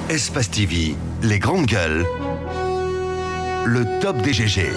Espace TV, les grandes gueules, le top des GG.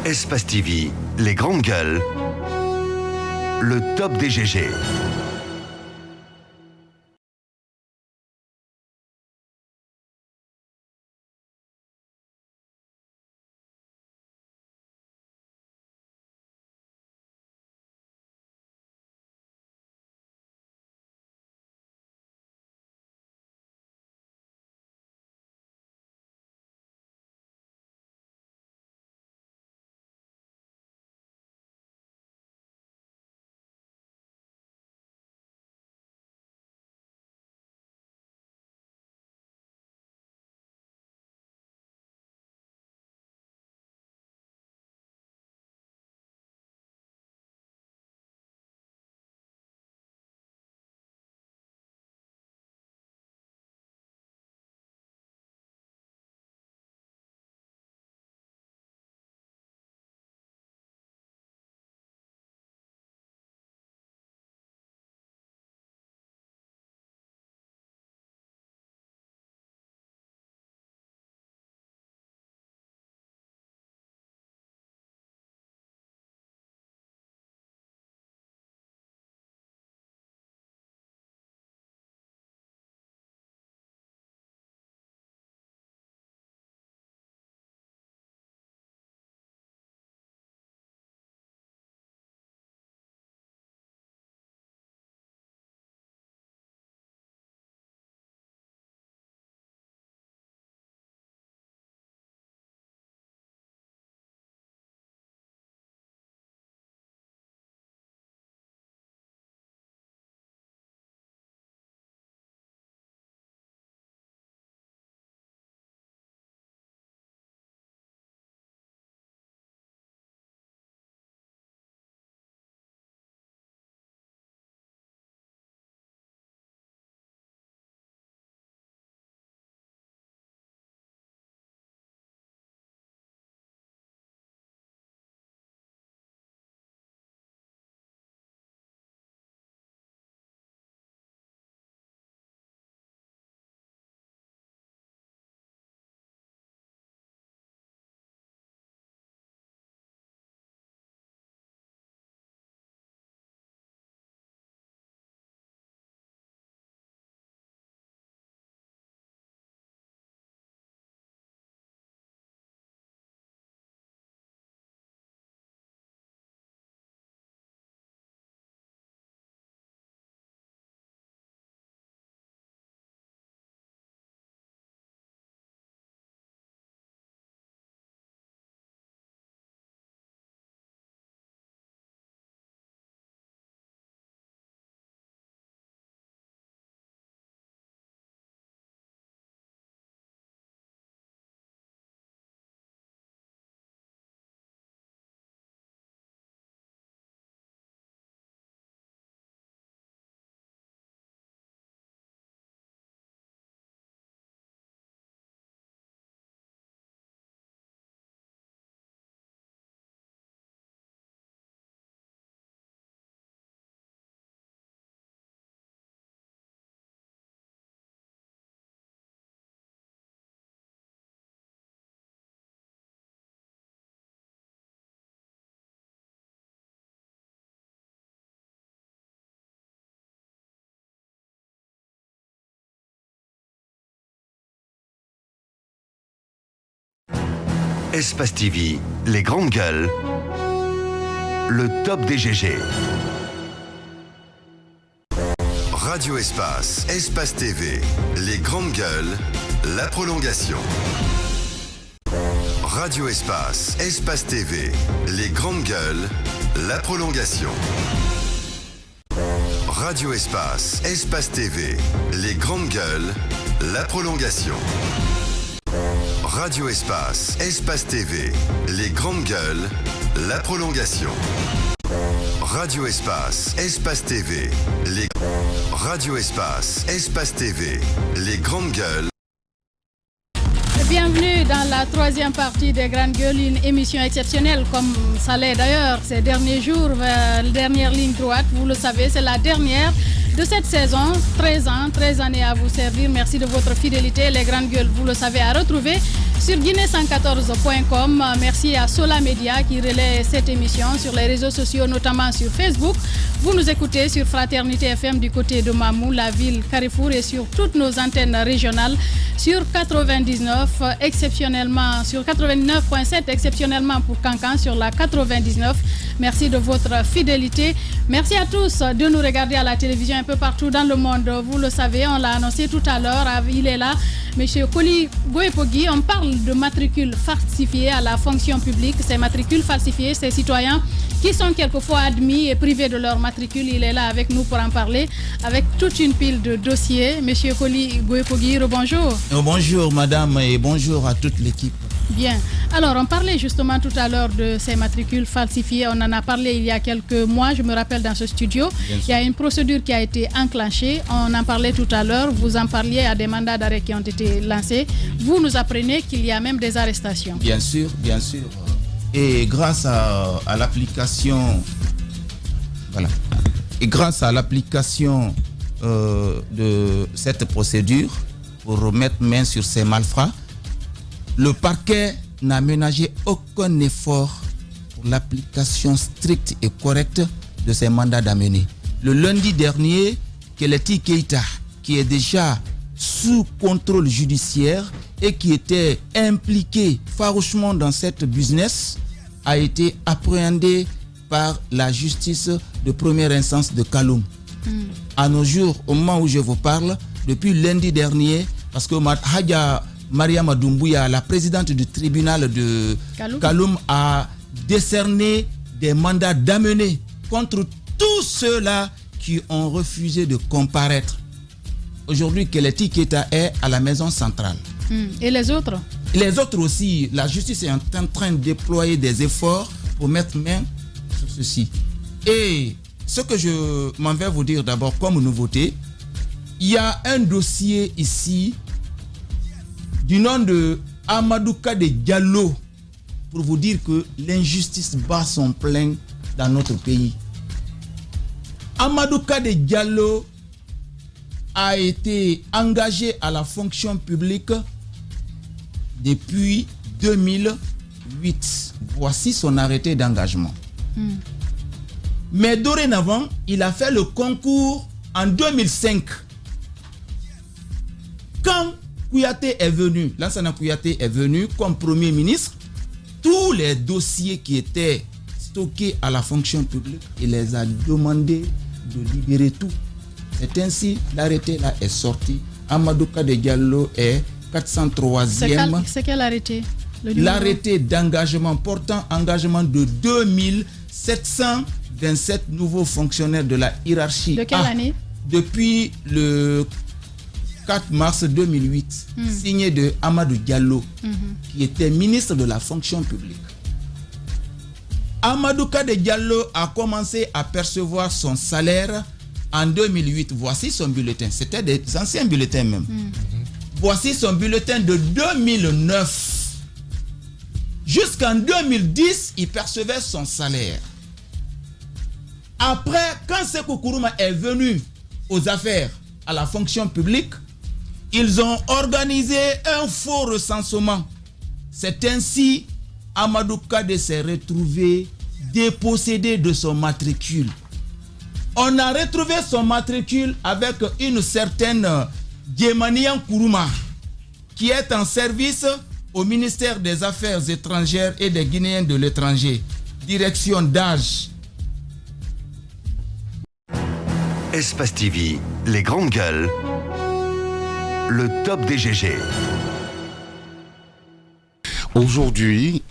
Espace TV, les grandes gueules, le top des GG. Espace TV, les grandes gueules, le top des GG. Radio Espace, Espace TV, les grandes gueules, la prolongation. Radio Espace, Espace TV, les grandes gueules, la prolongation. Radio Espace, Espace TV, les grandes gueules, la prolongation. Radio Espace, Espace TV, les grandes gueules, la prolongation. Radio Espace, Espace TV, les... Radio Espace, Espace TV, les grandes gueules. Bienvenue dans la troisième partie des Grandes Gueules, une émission exceptionnelle comme ça l'est d'ailleurs ces derniers jours, dernière ligne droite, vous le savez, c'est la dernière de cette saison. 13 années à vous servir. Merci de votre fidélité. Les grandes gueules, vous le savez, à retrouver sur guinée114.com. Merci à Sola Media qui relaie cette émission sur les réseaux sociaux, notamment sur Facebook. Vous nous écoutez sur Fraternité FM du côté de Mamou, la ville Carrefour, et sur toutes nos antennes régionales sur 99, exceptionnellement sur 89.7, exceptionnellement pour Cancan sur la 99. Merci de votre fidélité. Merci à tous de nous regarder à la télévision un peu partout dans le monde. Vous le savez, on l'a annoncé tout à l'heure. Il est là, Monsieur Koli Goepogui. On parle de matricules falsifiés à la fonction publique. Ces matricules falsifiés, ces citoyens qui sont quelquefois admis et privés de leur matricule. Il est là avec nous pour en parler, avec toute une pile de dossiers. Monsieur Koli Goepogui, bonjour. Bonjour madame et bonjour à toute l'équipe. Bien. Alors, on parlait justement tout à l'heure de ces matricules falsifiés. On en a parlé il y a quelques mois, je me rappelle, dans ce studio. Il y a une procédure qui a été enclenchée. On en parlait tout à l'heure. Vous en parliez à des mandats d'arrêt qui ont été lancés. Vous nous apprenez qu'il y a même des arrestations. Bien sûr, bien sûr. Et grâce à l'application... Voilà. Et grâce à l'application de cette procédure pour mettre main sur ces malfrats, le parquet n'a ménagé aucun effort pour l'application stricte et correcte de ces mandats d'amener. Le lundi dernier, Keleti Keita, qui est déjà sous contrôle judiciaire et qui était impliqué farouchement dans cette business, a été appréhendé par la justice de première instance de Kaloum. À nos jours, au moment où je vous parle, depuis lundi dernier, parce que Hadja Mariama Doumbouya, la présidente du tribunal de Kaloum, a décerné des mandats d'amener contre tous ceux-là qui ont refusé de comparaître. Aujourd'hui, Keleti Keita est à la maison centrale. Et les autres? Les autres aussi. La justice est en train de déployer des efforts pour mettre main sur ceci. Et ce que je m'en vais vous dire d'abord comme nouveauté, il y a un dossier ici du nom de Amadou Kade Diallo pour vous dire que l'injustice bat son plein dans notre pays. Amadou Kade Diallo a été engagé à la fonction publique depuis 2008. Voici son arrêté d'engagement. Mais dorénavant, il a fait le concours en 2005. Quand Kouyaté est venu, Lansana Kouyaté est venu comme Premier ministre, tous les dossiers qui étaient stockés à la fonction publique, il les a demandé de libérer tout. C'est ainsi, l'arrêté là est sorti. Amadou Kade Diallo est 403e. C'est quel arrêté? L'arrêté d'engagement portant engagement de 2727 nouveaux fonctionnaires de la hiérarchie. De quelle année? Depuis le 4 mars 2008, signé de Amadou Diallo, qui était ministre de la fonction publique. Amadou Kade Diallo a commencé à percevoir son salaire en 2008. Voici son bulletin. C'était des anciens bulletins même. Voici son bulletin de 2009. Jusqu'en 2010, il percevait son salaire. Après, quand Sékou Kourouma est venu aux affaires à la fonction publique, ils ont organisé un faux recensement. C'est ainsi Amadou Kade s'est retrouvé dépossédé de son matricule. On a retrouvé son matricule avec une certaine Djemanian Kourouma qui est en service au ministère des Affaires étrangères et des Guinéens de l'étranger. Direction d'âge. Espace TV, les grandes gueules, le top des GG. Aujourd'hui,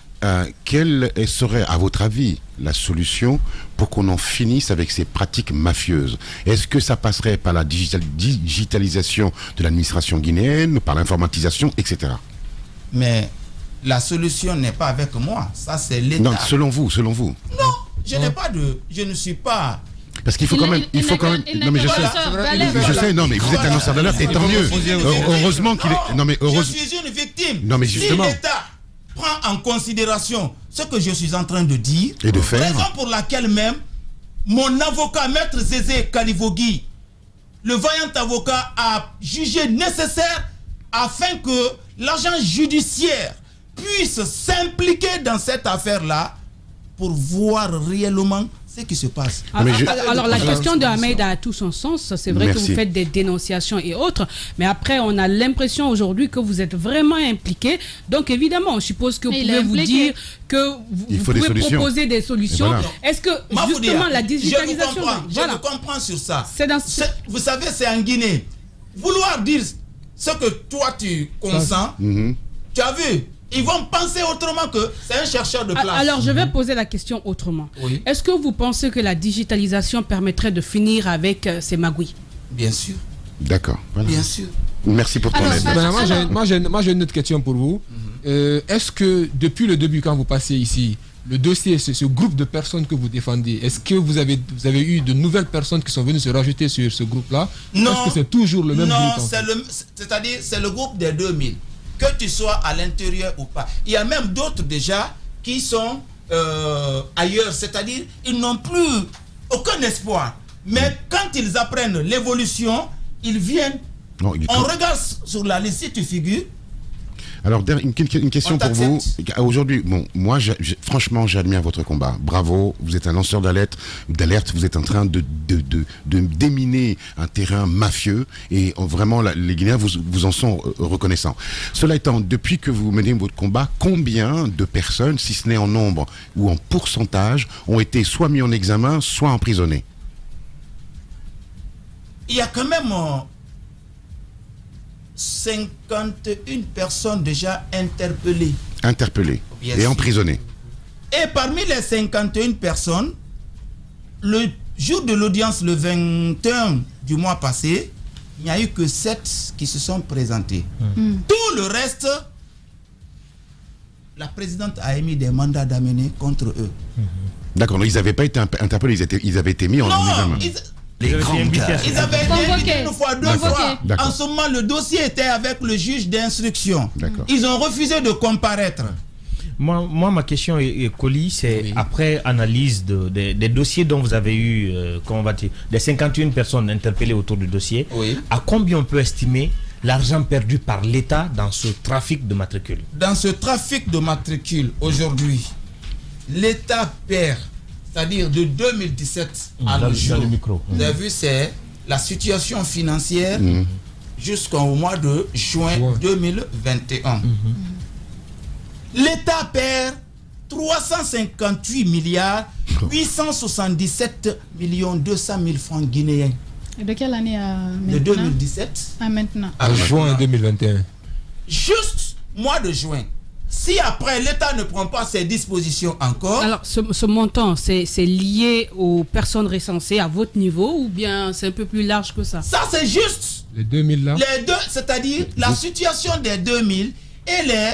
quelle serait, à votre avis, la solution pour qu'on en finisse avec ces pratiques mafieuses? Est-ce que ça passerait par la digitalisation de l'administration guinéenne, par l'informatisation, etc.? Mais la solution n'est pas avec moi. Ça, c'est l'État. Non, selon vous. Non, je ne suis pas... Parce qu'il faut quand même... Non, mais je sais, non, mais vous êtes annonceur d'alerte, et tant mieux. Heureusement qu'il est... Non, mais je suis une victime. Non, mais justement... Si l'État prend en considération ce que je suis en train de dire, et de faire... raison pour laquelle même, mon avocat, Maître Zézé Kalivogui, le vaillant avocat a jugé nécessaire afin que l'agent judiciaire puisse s'impliquer dans cette affaire-là pour voir réellement ce qui se passe. Alors la question de Ahmed a tout son sens. C'est vrai que vous faites des dénonciations et autres, mais après on a l'impression aujourd'hui que vous êtes vraiment impliqué. Donc évidemment, on suppose que vous pouvez vous dire que vous pouvez proposer des solutions. Voilà. Est-ce que justement la digitalisation... Je vous comprends sur ça. Vous savez, c'est en Guinée. Vouloir dire ce que toi tu consens, tu as vu, ils vont penser autrement que c'est un chercheur de place. Alors, je vais poser la question autrement. Oui. Est-ce que vous pensez que la digitalisation permettrait de finir avec ces magouilles? Bien sûr. D'accord. Voilà. Bien sûr. Merci pour ton aide. Moi, j'ai une autre question pour vous. Est-ce que, depuis le début, quand vous passez ici, le dossier, ce groupe de personnes que vous défendez, est-ce que vous avez eu de nouvelles personnes qui sont venues se rajouter sur ce groupe-là? Non. Est-ce que c'est toujours le même groupe? Non, c'est-à-dire c'est le groupe des 2000. Que tu sois à l'intérieur ou pas. Il y a même d'autres déjà qui sont ailleurs, c'est-à-dire ils n'ont plus aucun espoir. Mais quand ils apprennent l'évolution, ils viennent. On regarde sur la liste, si tu figures. Alors, une question pour vous. Aujourd'hui, moi, franchement, j'admire votre combat. Bravo, vous êtes un lanceur d'alerte, vous êtes en train de déminer un terrain mafieux et vraiment, les Guinéens vous en sont reconnaissants. Cela étant, depuis que vous menez votre combat, combien de personnes, si ce n'est en nombre ou en pourcentage, ont été soit mis en examen, soit emprisonnées? Il y a quand même 51 personnes déjà interpellées. Bien et sûr. Emprisonnées. Et parmi les 51 personnes, le jour de l'audience, le 21 du mois passé, il n'y a eu que 7 qui se sont présentés. Tout le reste, la présidente a émis des mandats d'amener contre eux. D'accord, ils n'avaient pas été interpellés, ils avaient été mis en examen. Les grandes gueules. Ils avaient été une fois, 2 fois. En ce moment, le dossier était avec le juge d'instruction. Ils ont refusé de comparaître. Moi, ma question est Koli, c'est après analyse des dossiers dont vous avez eu, comment on va dire, des 51 personnes interpellées autour du dossier, à combien on peut estimer l'argent perdu par l'État dans ce trafic de matricules? Dans ce trafic de matricules, aujourd'hui, l'État perd, c'est-à-dire de 2017 à nos jours. Vous avez vu, c'est la situation financière jusqu'au mois de juin 2021. L'État perd 358 milliards 877 millions 200 000 francs guinéens. Et de quelle année à maintenant? De 2017 à maintenant. À juin 2021. Juste mois de juin. Si après l'État ne prend pas ses dispositions encore... Alors ce montant, c'est lié aux personnes recensées à votre niveau ou bien c'est un peu plus large que ça? Ça c'est juste les 2000 là. Les deux, c'est-à-dire la situation des 2000 et les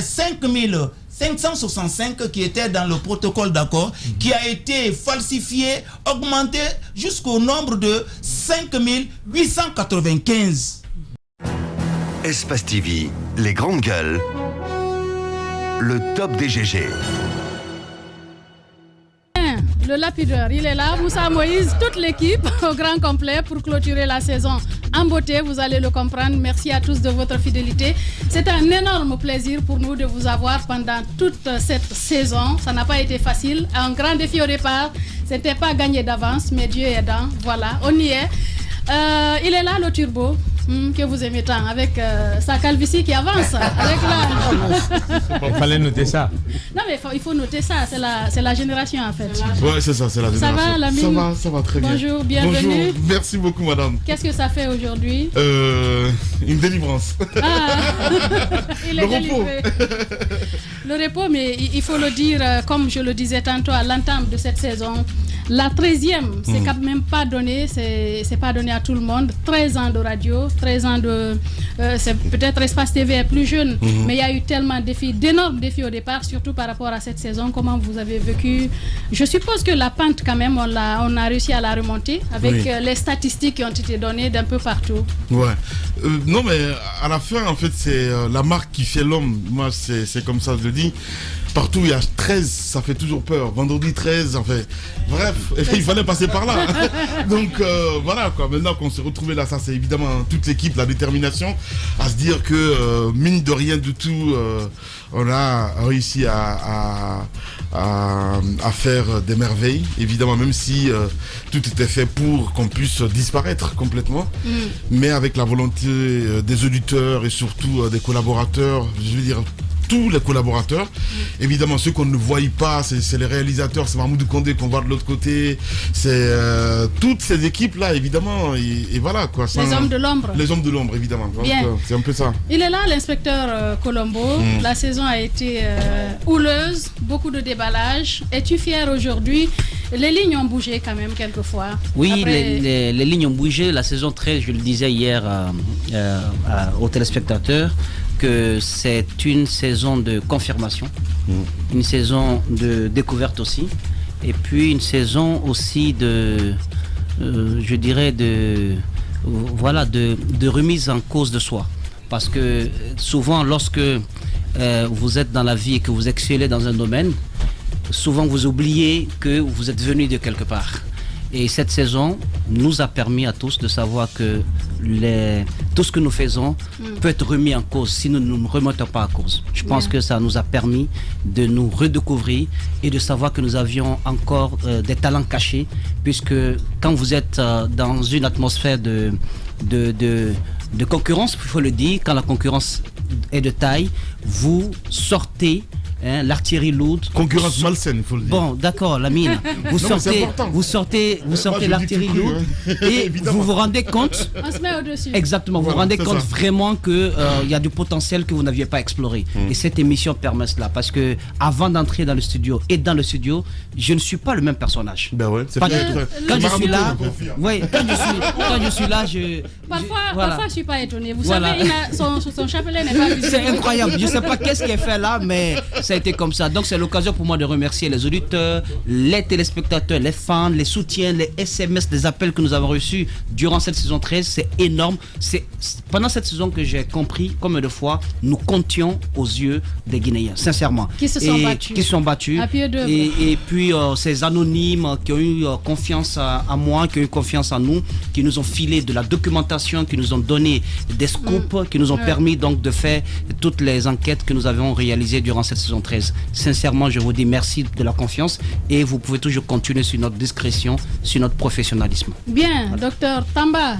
5565 qui étaient dans le protocole d'accord, qui a été falsifié, augmenté jusqu'au nombre de 5895. Espace TV, les grandes gueules, le top des GG. Le lapideur, il est là. Moussa Moïse, toute l'équipe au grand complet pour clôturer la saison en beauté. Vous allez le comprendre. Merci à tous de votre fidélité. C'est un énorme plaisir pour nous de vous avoir pendant toute cette saison. Ça n'a pas été facile. Un grand défi au départ. C'était pas gagné d'avance, mais Dieu aidant. Voilà, on y est. Il est là, le turbo, que vous aimez tant, avec sa calvitie qui avance. Avec Il fallait noter ça. Non, mais il faut noter ça. C'est la génération, en fait. Ouais, c'est ça, c'est la génération. Ça va, Lamine? Ça va très bien. Bonjour, bienvenue. Bonjour, merci beaucoup, madame. Qu'est-ce que ça fait aujourd'hui? Une délivrance. Il est délivré. Le repos, mais il faut le dire, comme je le disais tantôt à l'entame de cette saison, la 13e, c'est quand même pas donné, c'est pas donné à tout le monde. 13 ans de radio, 13 ans de... c'est peut-être Espace TV est plus jeune, mais il y a eu tellement d'énormes défis au départ, surtout par rapport à cette saison. Comment vous avez vécu? Je suppose que la pente, quand même, on a réussi à la remonter avec les statistiques qui ont été données d'un peu partout. Ouais. Non, mais à la fin, en fait, c'est la marque qui fait l'homme. Moi, c'est comme ça que je le dis. partout il y a 13, ça fait toujours peur. Vendredi 13, enfin, bref, il fallait passer par là. Donc voilà quoi, maintenant qu'on s'est retrouvé là, ça c'est évidemment toute l'équipe, la détermination à se dire que mine de rien du tout, on a réussi à faire des merveilles, évidemment, même si tout était fait pour qu'on puisse disparaître complètement, mais avec la volonté des auditeurs et surtout des collaborateurs, je veux dire tous les collaborateurs. Évidemment, ceux qu'on ne voit pas, c'est les réalisateurs, c'est Mahmoud Condé qu'on voit de l'autre côté, c'est toutes ces équipes-là, évidemment, et voilà quoi. Les hommes de l'ombre. Les hommes de l'ombre, évidemment. C'est un peu ça. Il est là, l'inspecteur Colombo. La saison a été houleuse, beaucoup de déballage. Es-tu fier aujourd'hui? Les lignes ont bougé quand même quelquefois. Oui, après... les lignes ont bougé. La saison 13, je le disais hier aux téléspectateurs, que c'est une saison de confirmation, une saison de découverte aussi, et puis une saison aussi de, je dirais, de remise en cause de soi. Parce que souvent, lorsque vous êtes dans la vie et que vous excellez dans un domaine, souvent vous oubliez que vous êtes venu de quelque part. Et cette saison nous a permis à tous de savoir que tout ce que nous faisons peut être remis en cause si nous ne nous remettons pas en cause. Je pense que ça nous a permis de nous redécouvrir et de savoir que nous avions encore des talents cachés, puisque quand vous êtes dans une atmosphère de concurrence, il faut le dire, quand la concurrence est de taille, vous sortez l'artillerie lourde. Concurrence malsaine, il faut le dire. Bon, d'accord, la mine. Vous sortez l'artillerie lourde et vous vous rendez compte. On se met au-dessus. Exactement, vous vous rendez compte vraiment qu'il y a du potentiel que vous n'aviez pas exploré. Et cette émission permet cela, parce que avant d'entrer dans le studio et dans le studio, je ne suis pas le même personnage. Ben ouais, c'est quand je suis là, Parfois, je ne suis pas étonné. Vous savez, son chapelet n'est pas visible. C'est incroyable. Je ne sais pas qu'est-ce qui est fait là, mais ça a été comme ça. Donc c'est l'occasion pour moi de remercier les auditeurs, les téléspectateurs, les fans, les soutiens, les SMS, les appels que nous avons reçus durant cette saison 13. C'est énorme. C'est pendant cette saison que j'ai compris combien de fois nous comptions aux yeux des Guinéens, sincèrement. Qui se sont battus. À pied d'œuvre. Et puis ces anonymes qui ont eu confiance à moi, qui ont eu confiance en nous, qui nous ont filé de la documentation, qui nous ont donné des scoops, qui nous ont permis donc de faire toutes les enquêtes que nous avons réalisées durant cette saison 13. Sincèrement, je vous dis merci de la confiance et vous pouvez toujours continuer sur notre discrétion, sur notre professionnalisme. Bien, docteur Tamba,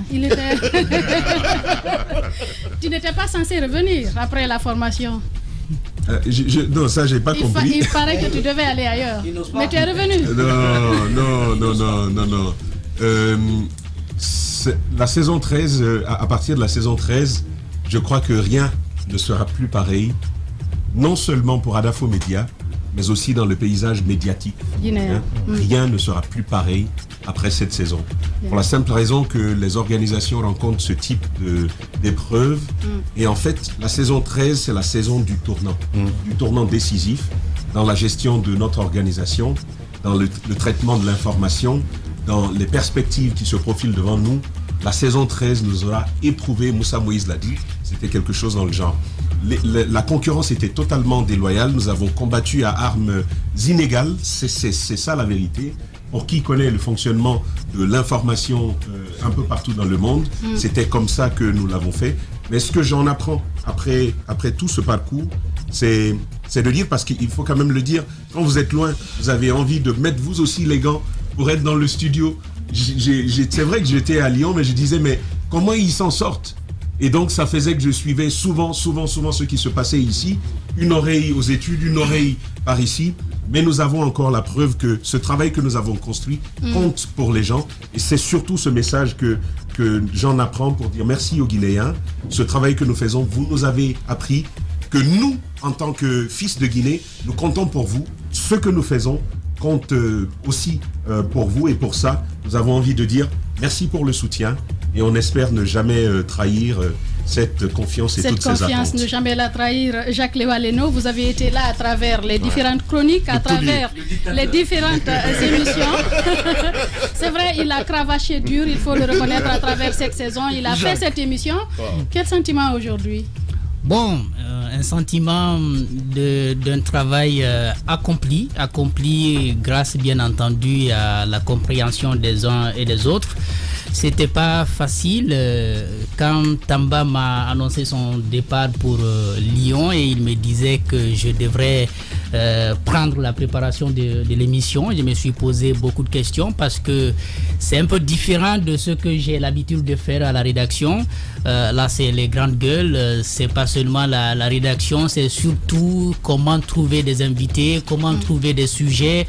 tu n'étais pas censé revenir après la formation. Non, ça, j'ai pas compris. Il paraît que tu devais aller ailleurs. Mais tu es revenu. Non. La saison 13, à partir de la saison 13, je crois que rien ne sera plus pareil, non seulement pour Adafo Média, mais aussi dans le paysage médiatique. Rien ne sera plus pareil après cette saison. Pour la simple raison que les organisations rencontrent ce type d'épreuves. Et en fait, la saison 13, c'est la saison du tournant décisif dans la gestion de notre organisation, dans le traitement de l'information, dans les perspectives qui se profilent devant nous. La saison 13 nous aura éprouvé, Moussa Moïse l'a dit, c'était quelque chose dans le genre. La concurrence était totalement déloyale, nous avons combattu à armes inégales, c'est ça la vérité. Pour qui connaît le fonctionnement de l'information un peu partout dans le monde, c'était comme ça que nous l'avons fait. Mais ce que j'en apprends après tout ce parcours, c'est de dire, parce qu'il faut quand même le dire, quand vous êtes loin, vous avez envie de mettre vous aussi les gants pour être dans le studio. C'est vrai que j'étais à Lyon, mais je disais, mais comment ils s'en sortent? Et donc, ça faisait que je suivais souvent ce qui se passait ici. Une oreille aux études, une oreille par ici. Mais nous avons encore la preuve que ce travail que nous avons construit compte pour les gens. Et c'est surtout ce message que j'en apprends pour dire merci aux Guinéens. Ce travail que nous faisons, vous nous avez appris que nous, en tant que fils de Guinée, nous comptons pour vous. Ce que nous faisons compte aussi pour vous. Et pour ça, nous avons envie de dire merci pour le soutien. Et on espère ne jamais trahir cette confiance et toutes ces attentes. Cette confiance, ne jamais la trahir. Jacques Léo-Aleno, vous avez été là à travers les différentes chroniques, à travers les différentes émissions. C'est vrai, il a cravaché dur, il faut le reconnaître, à travers cette saison. Il a fait cette émission. Quel sentiment aujourd'hui? Bon, un sentiment d'un travail accompli grâce bien entendu à la compréhension des uns et des autres. C'était pas facile quand Tamba m'a annoncé son départ pour Lyon et il me disait que je devrais prendre la préparation de l'émission. Je me suis posé beaucoup de questions parce que c'est un peu différent de ce que j'ai l'habitude de faire à la rédaction. Là, c'est les grandes gueules, c'est pas seulement la rédaction, c'est surtout comment trouver des invités, comment trouver des sujets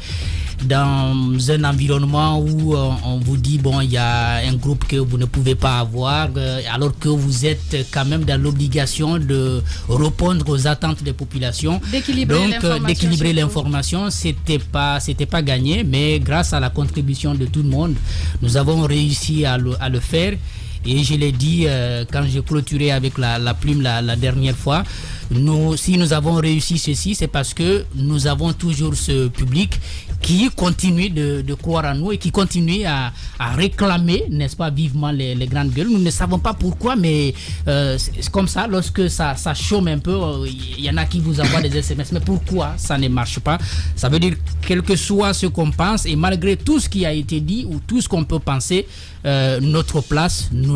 dans un environnement où on vous dit bon, il y a un groupe que vous ne pouvez pas avoir alors que vous êtes quand même dans l'obligation de répondre aux attentes des populations. D'équilibrer l'information, c'était pas gagné, mais grâce à la contribution de tout le monde, nous avons réussi à le faire. Et je l'ai dit quand j'ai clôturé avec la plume la dernière fois, si nous avons réussi ceci, c'est parce que nous avons toujours ce public qui continue de croire en nous et qui continue à réclamer, n'est-ce pas, vivement les grandes gueules. Nous ne savons pas pourquoi, mais c'est comme ça, lorsque ça chôme un peu, il y en a qui vous envoient des SMS. Mais pourquoi ça ne marche pas? Ça veut dire, quel que soit ce qu'on pense, et malgré tout ce qui a été dit ou tout ce qu'on peut penser, notre place, nous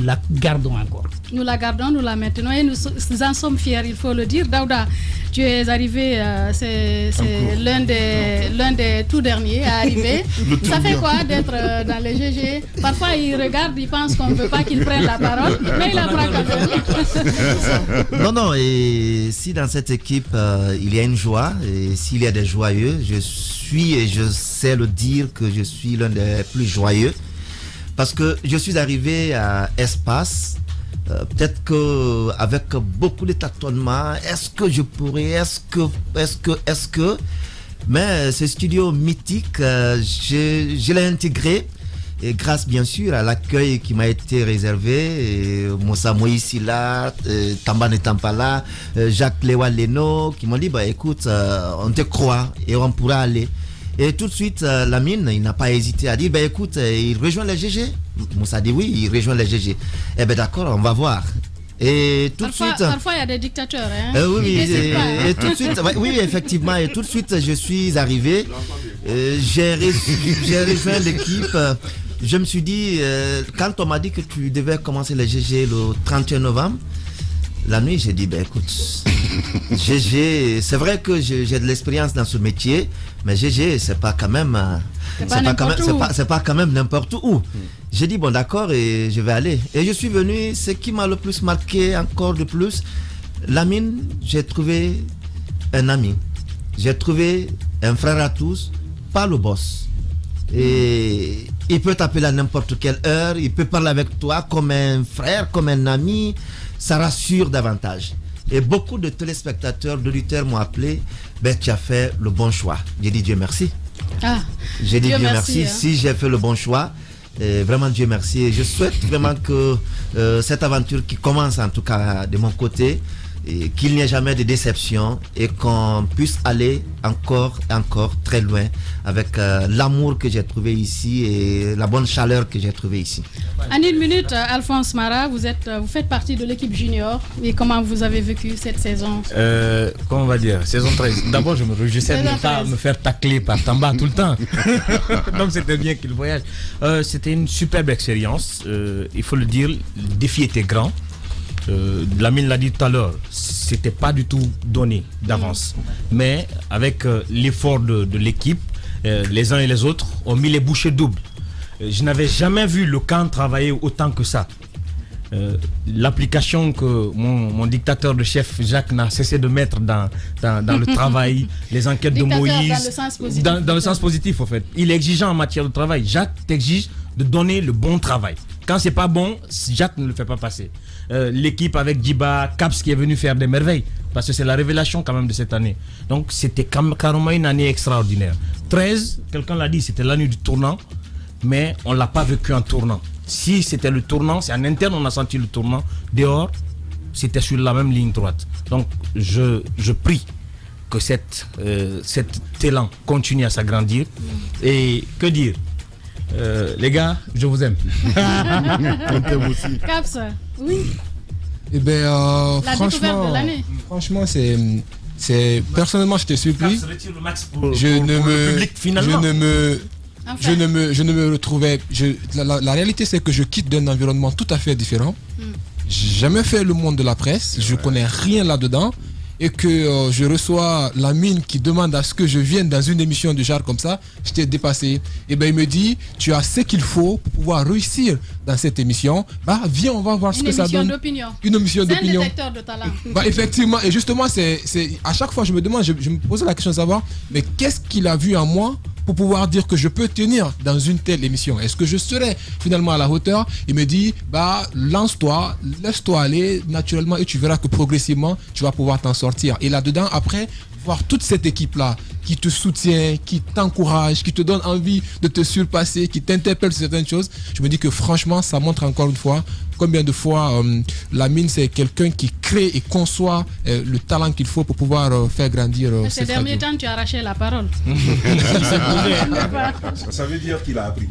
la gardons encore. Nous la gardons, nous la maintenons et nous en sommes fiers, il faut le dire. Daouda, tu es arrivé, c'est l'un des tout derniers à arriver. Ça fait quoi d'être dans les GG? Parfois, il regarde, il pense qu'on ne veut pas qu'il prenne la parole, mais il la prend quand même. Non, et si dans cette équipe, il y a une joie, et s'il y a des joyeux, je suis, et je sais le dire, que je suis l'un des plus joyeux. Parce que je suis arrivé à Espace, peut-être qu'avec beaucoup de tâtonnements, est-ce que je pourrais, est-ce que, mais ce studio mythique, je l'ai intégré, et grâce bien sûr à l'accueil qui m'a été réservé, Moussa Moïse là, Tamba n'étant pas là, Jacques Léwa Leno, qui m'ont dit, bah écoute, on te croit et on pourra aller. Et tout de suite, Lamine, il n'a pas hésité à dire, ben écoute, il rejoint les GG. Moussa dit oui, il rejoint les GG. Eh ben d'accord, on va voir. Et tout de suite. Parfois, il y a des dictateurs. Hein, et tout de suite, oui, effectivement. Et tout de suite, je suis arrivé. J'ai rejoint l'équipe. Je me suis dit, quand on m'a dit que tu devais commencer les GG le 31 novembre, la nuit, j'ai dit, ben écoute, GG, c'est vrai que j'ai de l'expérience dans ce métier, mais GG, c'est pas quand même n'importe où. J'ai dit, bon d'accord, et je vais aller. Et je suis venu, ce qui m'a le plus marqué encore de plus, Lamine, j'ai trouvé un ami. J'ai trouvé un frère à tous, pas le boss. Et il peut t'appeler à n'importe quelle heure, il peut parler avec toi comme un frère, comme un ami. Ça rassure davantage. Et beaucoup de téléspectateurs, d'auditeurs m'ont appelé, ben tu as fait le bon choix. J'ai dit Dieu merci. J'ai dit Dieu merci. Hein. Si j'ai fait le bon choix, vraiment Dieu merci. Et je souhaite vraiment que cette aventure qui commence en tout cas de mon côté, et qu'il n'y ait jamais de déception et qu'on puisse aller encore très loin avec l'amour que j'ai trouvé ici et la bonne chaleur que j'ai trouvée ici. En une minute, Alphonse Mara, vous faites partie de l'équipe junior. Et comment vous avez vécu cette saison? Comment on va dire, saison 13. D'abord, j'essaie de ne pas me faire tacler par Tamba tout le temps. Donc c'était bien qu'il voyage. C'était une superbe expérience. Il faut le dire, le défi était grand. Lamine l'a dit tout à l'heure, c'était pas du tout donné d'avance, mais avec l'effort de l'équipe, les uns et les autres ont mis les bouchées doubles. Je n'avais jamais vu le camp travailler autant que ça. L'application que mon dictateur de chef Jacques n'a cessé de mettre dans le travail, les enquêtes de Moïse, dans le sens positif en fait. Il est exigeant en matière de travail. Jacques t'exige de donner le bon travail. Quand c'est pas bon, Jacques ne le fait pas passer. L'équipe avec Djiba, Caps qui est venu faire des merveilles, parce que c'est la révélation quand même de cette année. Donc c'était carrément une année extraordinaire. 13, quelqu'un l'a dit, c'était l'année du tournant, mais on l'a pas vécu en tournant. Si c'était le tournant, c'est en interne on a senti le tournant. Dehors, c'était sur la même ligne droite. Donc je prie que cet élan continue à s'agrandir. Et que dire, les gars, je vous aime. On t'aime aussi. Caps, oui. Eh bien, la découverte de l'année. Franchement, c'est personnellement, j'étais surpris. Je ne me retrouvais. La réalité, c'est que je quitte d'un environnement tout à fait différent. J'ai jamais fait le monde de la presse. Je connais rien là-dedans. Et que je reçois Lamine qui demande à ce que je vienne dans une émission du genre comme ça, j'étais dépassé. Et ben il me dit, tu as ce qu'il faut pour pouvoir réussir dans cette émission. Bah viens, on va voir ce que ça donne. Une émission d'opinion. C'est un détecteur de talent. Bah effectivement, et justement, c'est à chaque fois je me demande, je me pose la question de savoir, mais qu'est-ce qu'il a vu en moi pour pouvoir dire que je peux tenir dans une telle émission? Est-ce que je serai finalement à la hauteur? Il me dit, bah lance-toi, laisse-toi aller naturellement et tu verras que progressivement tu vas pouvoir t'en sortir. Et là-dedans, après, voir toute cette équipe-là qui te soutient, qui t'encourage, qui te donne envie de te surpasser, qui t'interpelle sur certaines choses, je me dis que franchement, ça montre encore une fois combien de fois Lamine, c'est quelqu'un qui crée et conçoit le talent qu'il faut pour pouvoir faire grandir ces derniers temps, tu as arraché la parole. Ça veut dire qu'il a appris.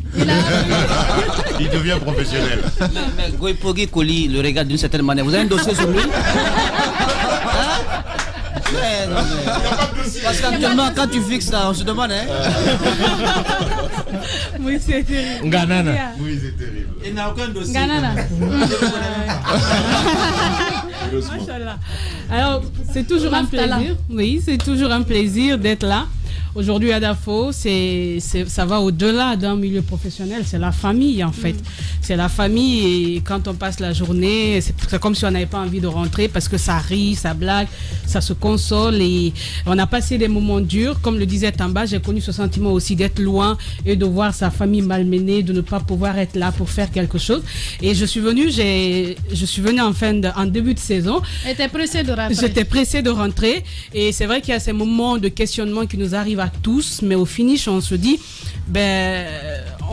Il devient professionnel. Mais Goïpogi Koli le regarde d'une certaine manière. Vous avez un dossier sur lui? Parce qu'actuellement, quand tu fixes ça, on se demande, hein. Oui, c'est terrible. Ganana. Oui, c'est terrible. Il n'a aucun dossier. Ganana. Alors, c'est toujours un plaisir. Oui, c'est toujours un plaisir d'être là. Aujourd'hui, à Dafo, ça va au-delà d'un milieu professionnel. C'est la famille, en fait. C'est la famille et quand on passe la journée, c'est comme si on n'avait pas envie de rentrer parce que ça rit, ça blague, ça se console et on a passé des moments durs. Comme le disait Tamba, j'ai connu ce sentiment aussi d'être loin et de voir sa famille malmenée, de ne pas pouvoir être là pour faire quelque chose. Et je suis venue en début de saison. J'étais pressée de rentrer. J'étais pressée de rentrer et c'est vrai qu'il y a ces moments de questionnement qui nous arrivent à tous, mais au finish, on se dit,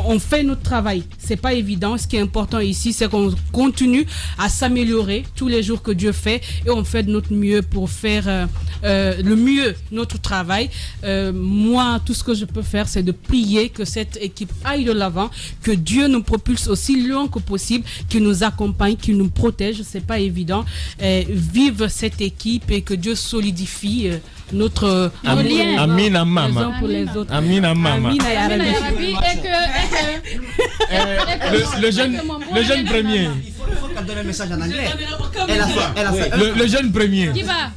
on fait notre travail. C'est pas évident. Ce qui est important ici, c'est qu'on continue à s'améliorer tous les jours que Dieu fait et on fait de notre mieux pour faire le mieux notre travail. Moi, tout ce que je peux faire, c'est de prier que cette équipe aille de l'avant, que Dieu nous propulse aussi loin que possible, qu'il nous accompagne, qu'il nous protège. C'est pas évident. Vive cette équipe et que Dieu solidifie notre lien. Amina Mama. Pour les autres. Amina Mama. Le jeune premier. Il faut qu'elle donne un message en anglais. Le jeune premier. Qui va?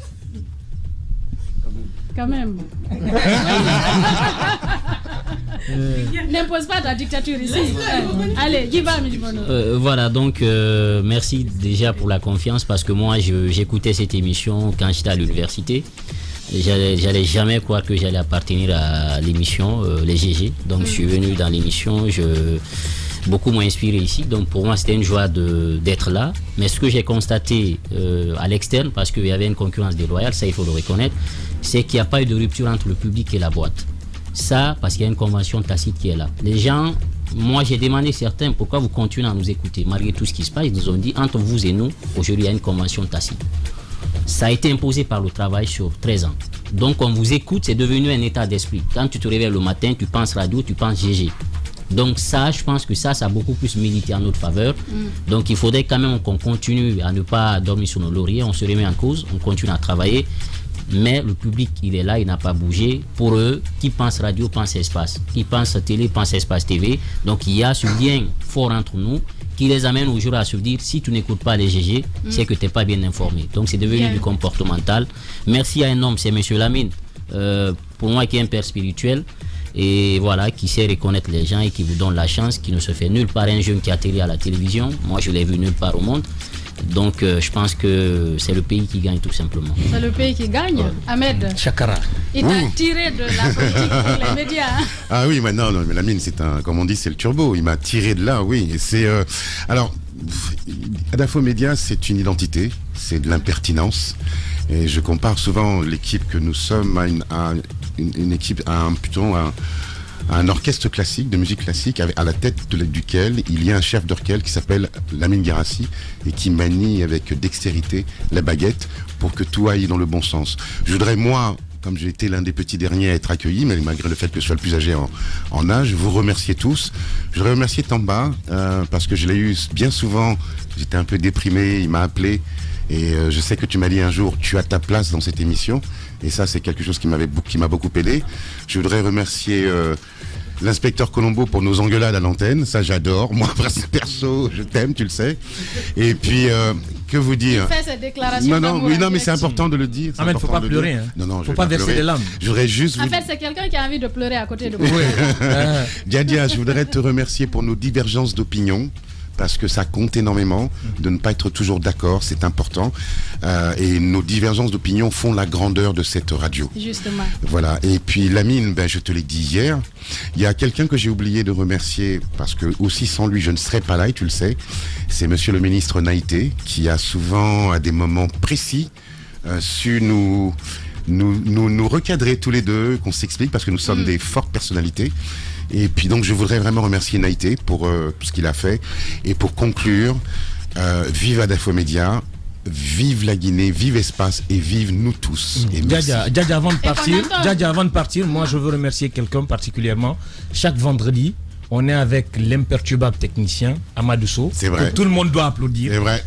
Quand même. N'impose pas ta dictature ici. Allez, qui va, voilà, donc merci déjà pour la confiance parce que moi j'écoutais cette émission quand j'étais à l'université. J'allais jamais croire que j'allais appartenir à l'émission Les GG. Donc je suis venu dans l'émission, beaucoup m'ont inspiré ici. Donc pour moi c'était une joie d'être là. Mais ce que j'ai constaté à l'externe, parce qu'il y avait une concurrence déloyale, ça il faut le reconnaître, c'est qu'il n'y a pas eu de rupture entre le public et la boîte. Ça parce qu'il y a une convention tacite qui est là. Les gens, moi j'ai demandé certains pourquoi vous continuez à nous écouter malgré tout ce qui se passe. Ils nous ont dit entre vous et nous, aujourd'hui il y a une convention tacite. Ça a été imposé par le travail sur 13 ans. Donc on vous écoute, c'est devenu un état d'esprit. Quand tu te réveilles le matin, tu penses radio, tu penses GG. Donc ça, je pense que ça a beaucoup plus milité en notre faveur. Donc il faudrait quand même qu'on continue à ne pas dormir sur nos lauriers. On se remet en cause, on continue à travailler. Mais le public, il est là, il n'a pas bougé. Pour eux, qui pense radio, pense espace. Qui pense télé, pense espace TV. Donc il y a ce lien fort entre nous qui les amène aujourd'hui à se dire, si tu n'écoutes pas les GG, c'est que tu n'es pas bien informé. Donc c'est devenu du comportemental. Merci à un homme, c'est M. Lamine, pour moi qui est un père spirituel, et voilà, qui sait reconnaître les gens et qui vous donne la chance, qui ne se fait nulle part un jeune qui atterrit à la télévision. Moi je l'ai vu nulle part au monde. Donc je pense que c'est le pays qui gagne tout simplement. C'est le pays qui gagne, Ahmed. Chakara. Il t'a tiré de la politique pour les médias. Hein. Ah oui, maintenant, mais Lamine, c'est comme on dit, c'est le turbo. Il m'a tiré de là, oui. C'est alors, Adafo Média, c'est une identité, c'est de l'impertinence. Et je compare souvent l'équipe que nous sommes à une équipe, un orchestre classique, de musique classique, à la tête duquel il y a un chef d'orchestre qui s'appelle Lamine Guérassi et qui manie avec dextérité la baguette pour que tout aille dans le bon sens. Je voudrais, moi, comme j'ai été l'un des petits derniers à être accueilli, mais malgré le fait que je sois le plus âgé en âge, vous remercier tous. Je voudrais remercier Tamba parce que je l'ai eu bien souvent, j'étais un peu déprimé, il m'a appelé Et je sais que tu m'as dit un jour, tu as ta place dans cette émission. Et ça, c'est quelque chose qui m'a beaucoup aidé. Je voudrais remercier l'inspecteur Colombo pour nos engueulades à l'antenne. Ça, j'adore. Moi, perso, je t'aime, tu le sais. Et puis, que vous dire? Il fait cette déclaration. Non, mais c'est important de le dire. Ah, mais il ne faut pas pleurer. Hein. Non, faut pas verser des larmes. Je voudrais juste. En fait, c'est quelqu'un qui a envie de pleurer à côté de moi. Diadia, je voudrais te remercier pour nos divergences d'opinion. Parce que ça compte énormément de ne pas être toujours d'accord, c'est important. Et nos divergences d'opinion font la grandeur de cette radio. Justement. Voilà. Et puis Lamine, je te l'ai dit hier, il y a quelqu'un que j'ai oublié de remercier, parce que aussi sans lui, je ne serais pas là, et tu le sais. C'est monsieur le ministre Naïté, qui a souvent, à des moments précis, su nous recadrer tous les deux, qu'on s'explique, parce que nous sommes des fortes personnalités. Et puis donc je voudrais vraiment remercier Naïté pour ce qu'il a fait. Et pour conclure, vive Adafo Média, vive la Guinée, vive Espace et vive nous tous. Diadia, avant de partir, moi je veux remercier quelqu'un particulièrement. Chaque vendredi, on est avec l'imperturbable technicien Amadou Sow. C'est vrai. Que tout le monde doit applaudir. C'est vrai.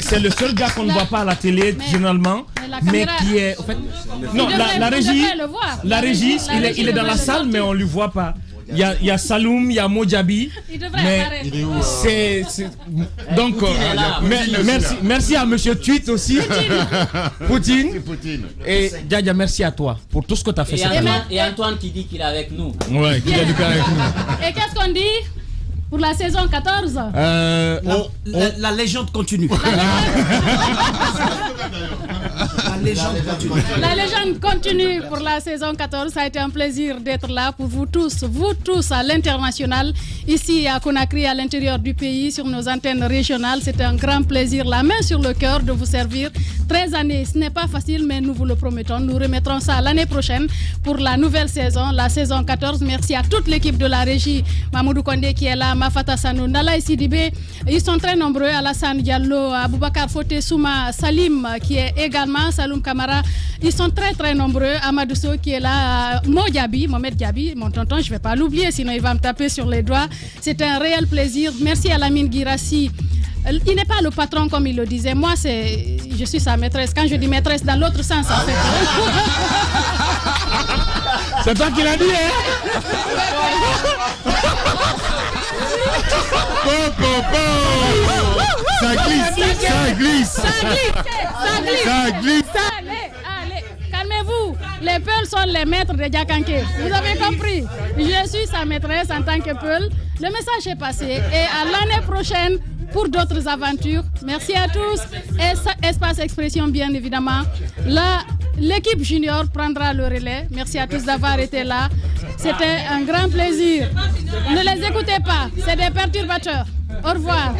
C'est le seul gars qu'on ne voit pas à la télé généralement, mais qui est en fait. Non, la régie, il est dans la salle, mais on ne lui voit pas. Il y a Saloum, il y a Modjabi. Mais donc merci à monsieur Tweet aussi. Poutine. Et Diadia, merci à toi pour tout ce que tu as fait. Et Antoine qui dit qu'il est avec nous. Ouais, qui dit qu'il est avec nous. Et qu'est-ce qu'on dit pour la saison 14? La légende continue. La légende continue pour la saison 14. Ça a été un plaisir d'être là pour vous tous à l'international, ici à Conakry, à l'intérieur du pays, sur nos antennes régionales. C'était un grand plaisir, la main sur le cœur, de vous servir. 13 années, ce n'est pas facile, mais nous vous le promettons. Nous remettrons ça l'année prochaine pour la nouvelle saison, la saison 14. Merci à toute l'équipe de la régie, Mamoudou Kondé qui est là, Mafata Sanou, Nala Sidibé. Ils sont très nombreux, Alassane Diallo, Aboubakar Foté Souma, Salim qui est également, Saloum Kamara. Ils sont très très nombreux. Amadou Sow qui est là, Mohamed Diaby, mon tonton, je ne vais pas l'oublier, sinon il va me taper sur les doigts. C'était un réel plaisir. Merci à Lamine Girassi. Il n'est pas le patron comme il le disait. Moi, je suis sa maîtresse. Quand je dis maîtresse, dans l'autre sens, en fait. C'est toi qui l'as dit, hein? Ça glisse. Allez, calmez-vous. Les Peuls sont les maîtres de Diakanké. Vous avez compris? Je suis sa maîtresse en tant que Peul. Le message est passé. Et à l'année prochaine, pour d'autres aventures. Merci à tous. Espace Expression, bien évidemment. L'équipe junior prendra le relais. Merci à tous d'avoir été là. C'était un grand plaisir. Ne les écoutez pas. C'est des perturbateurs. Au revoir.